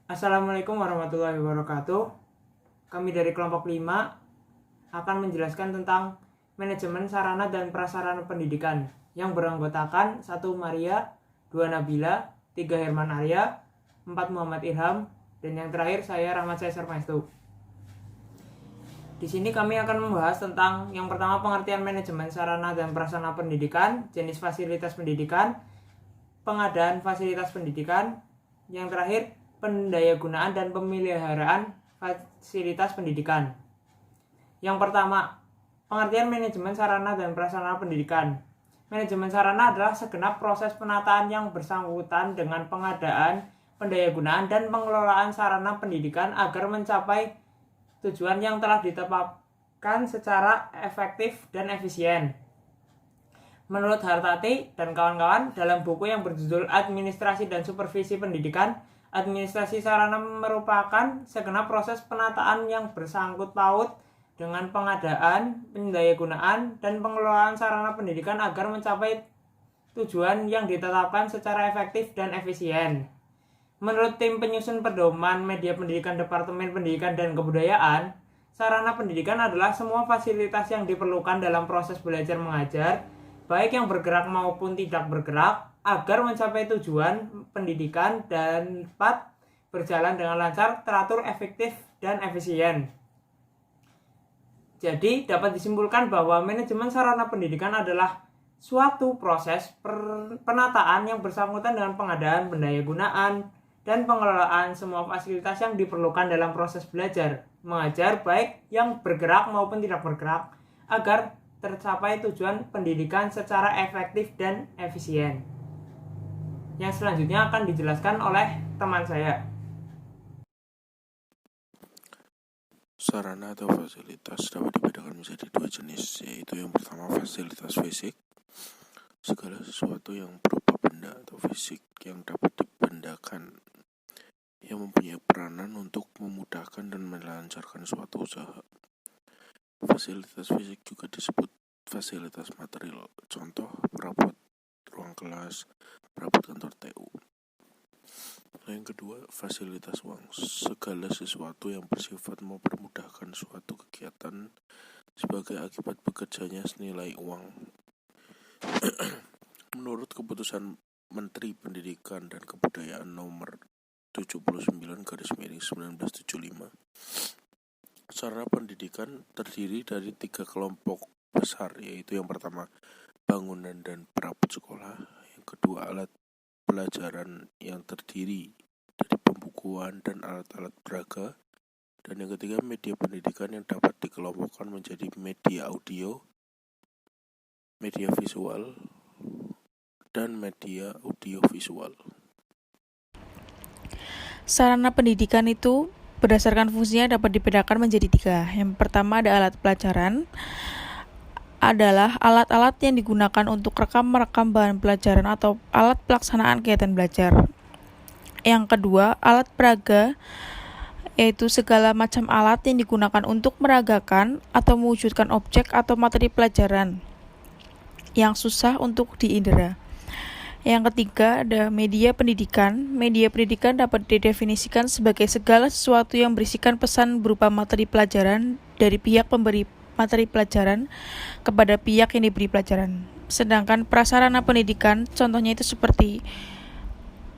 Assalamualaikum warahmatullahi wabarakatuh. Kami dari kelompok 5 akan menjelaskan tentang manajemen sarana dan prasarana pendidikan yang beranggotakan 1 Maria, 2 Nabila, 3 Herman Arya, 4 Muhammad Ilham, dan yang terakhir saya Rahmat Caesar Maestu. Di sini kami akan membahas tentang yang pertama pengertian manajemen sarana dan prasarana pendidikan, jenis fasilitas pendidikan, pengadaan fasilitas pendidikan, yang terakhir pendayagunaan dan pemeliharaan fasilitas pendidikan. Yang pertama, pengertian manajemen sarana dan prasarana pendidikan. Manajemen sarana adalah segenap proses penataan yang bersangkutan dengan pengadaan, pendayagunaan, dan pengelolaan sarana pendidikan agar mencapai tujuan yang telah ditetapkan secara efektif dan efisien. Menurut Hartati dan kawan-kawan, dalam buku yang berjudul Administrasi dan Supervisi Pendidikan, administrasi sarana merupakan segenap proses penataan yang bersangkut paut dengan pengadaan, pendayagunaan, dan pengelolaan sarana pendidikan agar mencapai tujuan yang ditetapkan secara efektif dan efisien. Menurut tim penyusun pedoman media pendidikan Departemen Pendidikan dan Kebudayaan, sarana pendidikan adalah semua fasilitas yang diperlukan dalam proses belajar mengajar, baik yang bergerak maupun tidak bergerak, agar mencapai tujuan pendidikan dan dapat berjalan dengan lancar, teratur, efektif, dan efisien. Jadi, dapat disimpulkan bahwa manajemen sarana pendidikan adalah suatu proses penataan yang bersangkutan dengan pengadaan, pendayagunaan, dan pengelolaan semua fasilitas yang diperlukan dalam proses belajar mengajar, baik yang bergerak maupun tidak bergerak, agar tercapai tujuan pendidikan secara efektif dan efisien. Yang selanjutnya akan dijelaskan oleh teman saya. Sarana atau fasilitas dapat dibedakan menjadi dua jenis, yaitu yang pertama fasilitas fisik, segala sesuatu yang berupa benda atau fisik yang dapat dibendakan, yang mempunyai peranan untuk memudahkan dan melancarkan suatu usaha. Fasilitas fisik juga disebut fasilitas material, contoh perabot ruang kelas, perabot kantor TU. Yang kedua, fasilitas uang, segala sesuatu yang bersifat mempermudahkan suatu kegiatan sebagai akibat bekerjanya senilai uang. Menurut keputusan Menteri Pendidikan dan Kebudayaan nomor 79/1975, sarana pendidikan terdiri dari 3 kelompok besar, yaitu yang pertama bangunan dan perabot sekolah, yang kedua alat pelajaran yang terdiri dari pembukuan dan alat-alat peraga, dan yang ketiga media pendidikan yang dapat dikelompokkan menjadi media audio, media visual, dan media audiovisual. Sarana pendidikan itu berdasarkan fungsinya dapat dibedakan menjadi 3. Yang pertama ada alat pelajaran, adalah alat-alat yang digunakan untuk merekam bahan pelajaran atau alat pelaksanaan kegiatan belajar. Yang kedua, alat peraga, yaitu segala macam alat yang digunakan untuk meragakan atau mewujudkan objek atau materi pelajaran yang susah untuk diindera. Yang ketiga, ada media pendidikan. Media pendidikan dapat didefinisikan sebagai segala sesuatu yang berisikan pesan berupa materi pelajaran dari pihak pemberi materi pelajaran kepada pihak yang diberi pelajaran. Sedangkan prasarana pendidikan, contohnya itu seperti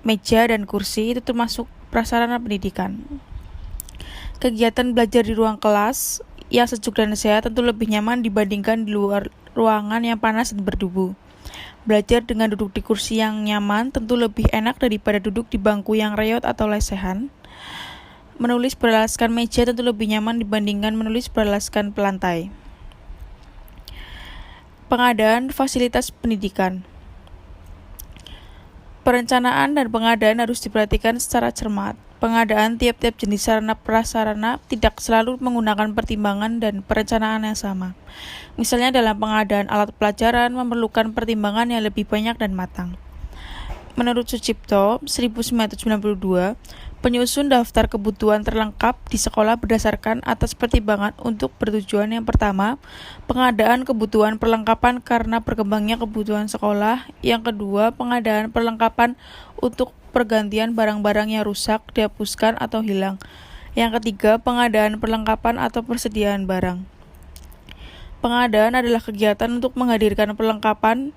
meja dan kursi, itu termasuk prasarana pendidikan. Kegiatan belajar di ruang kelas yang sejuk dan sehat tentu lebih nyaman dibandingkan di luar ruangan yang panas dan berdebu. Belajar dengan duduk di kursi yang nyaman tentu lebih enak daripada duduk di bangku yang reot atau lesehan. Menulis beralaskan meja tentu lebih nyaman dibandingkan menulis beralaskan pelantai. Pengadaan fasilitas pendidikan. Perencanaan dan pengadaan harus diperhatikan secara cermat. Pengadaan tiap-tiap jenis sarana prasarana tidak selalu menggunakan pertimbangan dan perencanaan yang sama. Misalnya dalam pengadaan alat pelajaran memerlukan pertimbangan yang lebih banyak dan matang. Menurut Sucipto, 1992, penyusun daftar kebutuhan terlengkap di sekolah berdasarkan atas pertimbangan untuk bertujuan yang pertama, pengadaan kebutuhan perlengkapan karena berkembangnya kebutuhan sekolah. Yang kedua, pengadaan perlengkapan untuk pergantian barang-barang yang rusak, dihapuskan atau hilang. Yang ketiga, pengadaan perlengkapan atau persediaan barang. Pengadaan adalah kegiatan untuk menghadirkan perlengkapan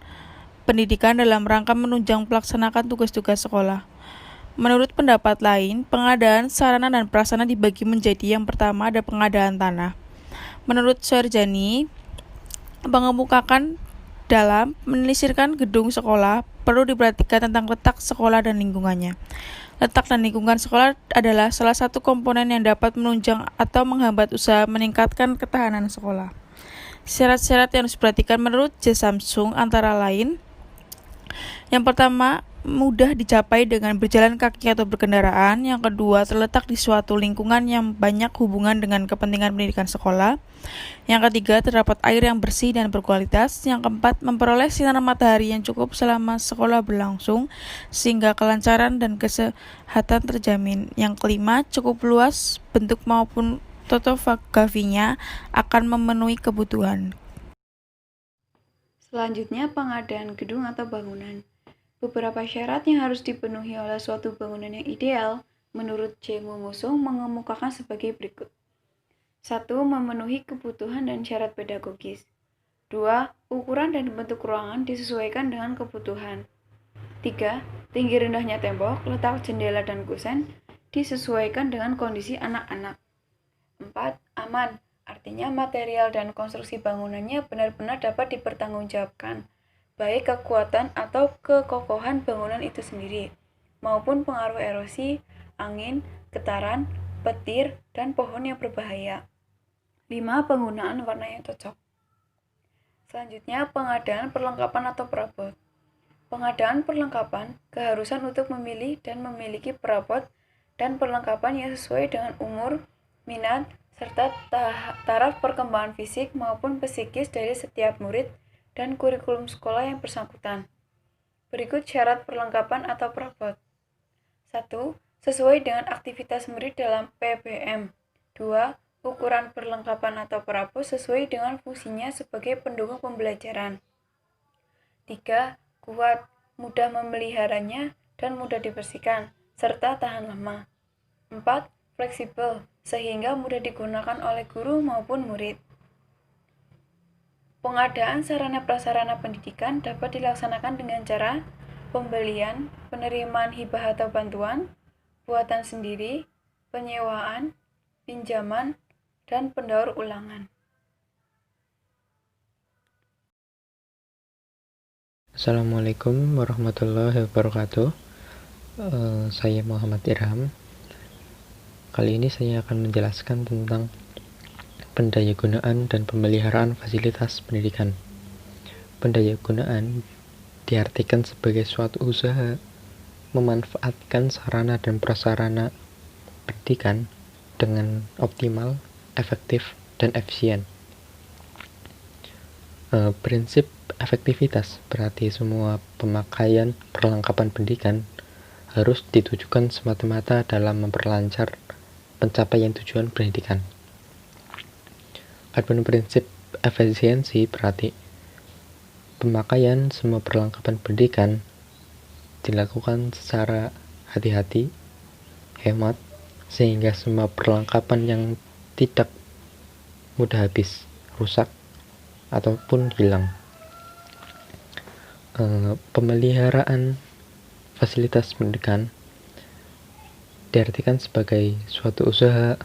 pendidikan dalam rangka menunjang pelaksanakan tugas-tugas sekolah. Menurut pendapat lain, pengadaan sarana dan prasarana dibagi menjadi yang pertama ada pengadaan tanah. Menurut Syarjani, pengemukakan dalam menelisirkan gedung sekolah perlu diperhatikan tentang letak sekolah dan lingkungannya. Letak dan lingkungan sekolah adalah salah satu komponen yang dapat menunjang atau menghambat usaha meningkatkan ketahanan sekolah. Syarat-syarat yang harus diperhatikan menurut J. Samsung antara lain: yang pertama, mudah dicapai dengan berjalan kaki atau berkendaraan. Yang kedua, terletak di suatu lingkungan yang banyak hubungan dengan kepentingan pendidikan sekolah. Yang ketiga, terdapat air yang bersih dan berkualitas. Yang keempat, memperoleh sinar matahari yang cukup selama sekolah berlangsung sehingga kelancaran dan kesehatan terjamin. Yang kelima, cukup luas bentuk maupun topografinya akan memenuhi kebutuhan. Selanjutnya, pengadaan gedung atau bangunan. Beberapa syarat yang harus dipenuhi oleh suatu bangunan yang ideal, menurut J. Mungusung mengemukakan sebagai berikut. 1. Memenuhi kebutuhan dan syarat pedagogis. 2. Ukuran dan bentuk ruangan disesuaikan dengan kebutuhan. 3. Tinggi rendahnya tembok, letak jendela dan kusen disesuaikan dengan kondisi anak-anak. 4. Aman, artinya material dan konstruksi bangunannya benar-benar dapat dipertanggungjawabkan, baik kekuatan atau kekokohan bangunan itu sendiri, maupun pengaruh erosi, angin, getaran, petir, dan pohon yang berbahaya. 5. Penggunaan warna yang cocok. Selanjutnya, pengadaan perlengkapan atau perabot. Pengadaan perlengkapan, keharusan untuk memilih dan memiliki perabot dan perlengkapan yang sesuai dengan umur, minat, serta taraf perkembangan fisik maupun psikis dari setiap murid dan kurikulum sekolah yang bersangkutan. Berikut syarat perlengkapan atau perabot. 1. Sesuai dengan aktivitas murid dalam PBM. 2. Ukuran perlengkapan atau perabot sesuai dengan fungsinya sebagai pendukung pembelajaran. 3. Kuat, mudah memeliharanya dan mudah dibersihkan, serta tahan lama. 4. Fleksibel, sehingga mudah digunakan oleh guru maupun murid. Pengadaan sarana prasarana pendidikan dapat dilaksanakan dengan cara pembelian, penerimaan hibah atau bantuan, buatan sendiri, penyewaan, pinjaman, dan pendaur ulangan. Assalamualaikum warahmatullahi wabarakatuh. Saya Muhammad Irham. Kali ini saya akan menjelaskan tentang pendayagunaan dan pemeliharaan fasilitas pendidikan. Pendayagunaan diartikan sebagai suatu usaha memanfaatkan sarana dan prasarana pendidikan dengan optimal, efektif, dan efisien. Prinsip efektivitas berarti semua pemakaian perlengkapan pendidikan harus ditujukan semata-mata dalam memperlancar pencapaian tujuan pendidikan. Adapun prinsip efisiensi berarti pemakaian semua perlengkapan pendidikan dilakukan secara hati-hati, hemat, sehingga semua perlengkapan yang tidak mudah habis, rusak, ataupun hilang. Pemeliharaan fasilitas pendidikan diartikan sebagai suatu usaha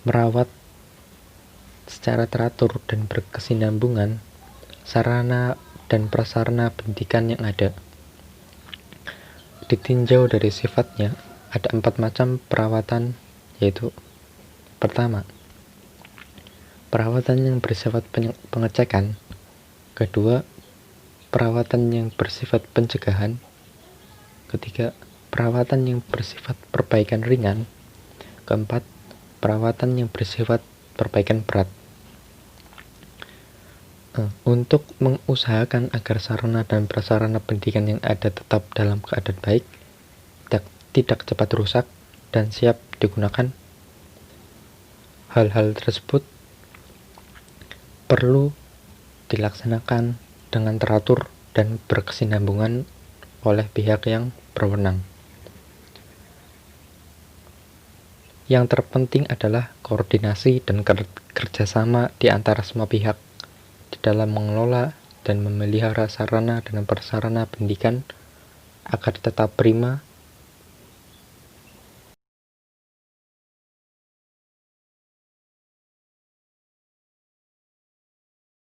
merawat secara teratur dan berkesinambungan sarana dan prasarana pendidikan yang ada. Ditinjau dari sifatnya, ada 4 macam perawatan, yaitu: pertama, perawatan yang bersifat pengecekan. Kedua, perawatan yang bersifat pencegahan. Ketiga, perawatan yang bersifat perbaikan ringan. Keempat, perawatan yang bersifat perbaikan berat. Untuk mengusahakan agar sarana dan prasarana pendidikan yang ada tetap dalam keadaan baik, tidak cepat rusak, dan siap digunakan, hal-hal tersebut perlu dilaksanakan dengan teratur dan berkesinambungan oleh pihak yang berwenang. Yang terpenting adalah koordinasi dan kerjasama di antara semua pihak di dalam mengelola dan memelihara sarana dan prasarana pendidikan agar tetap prima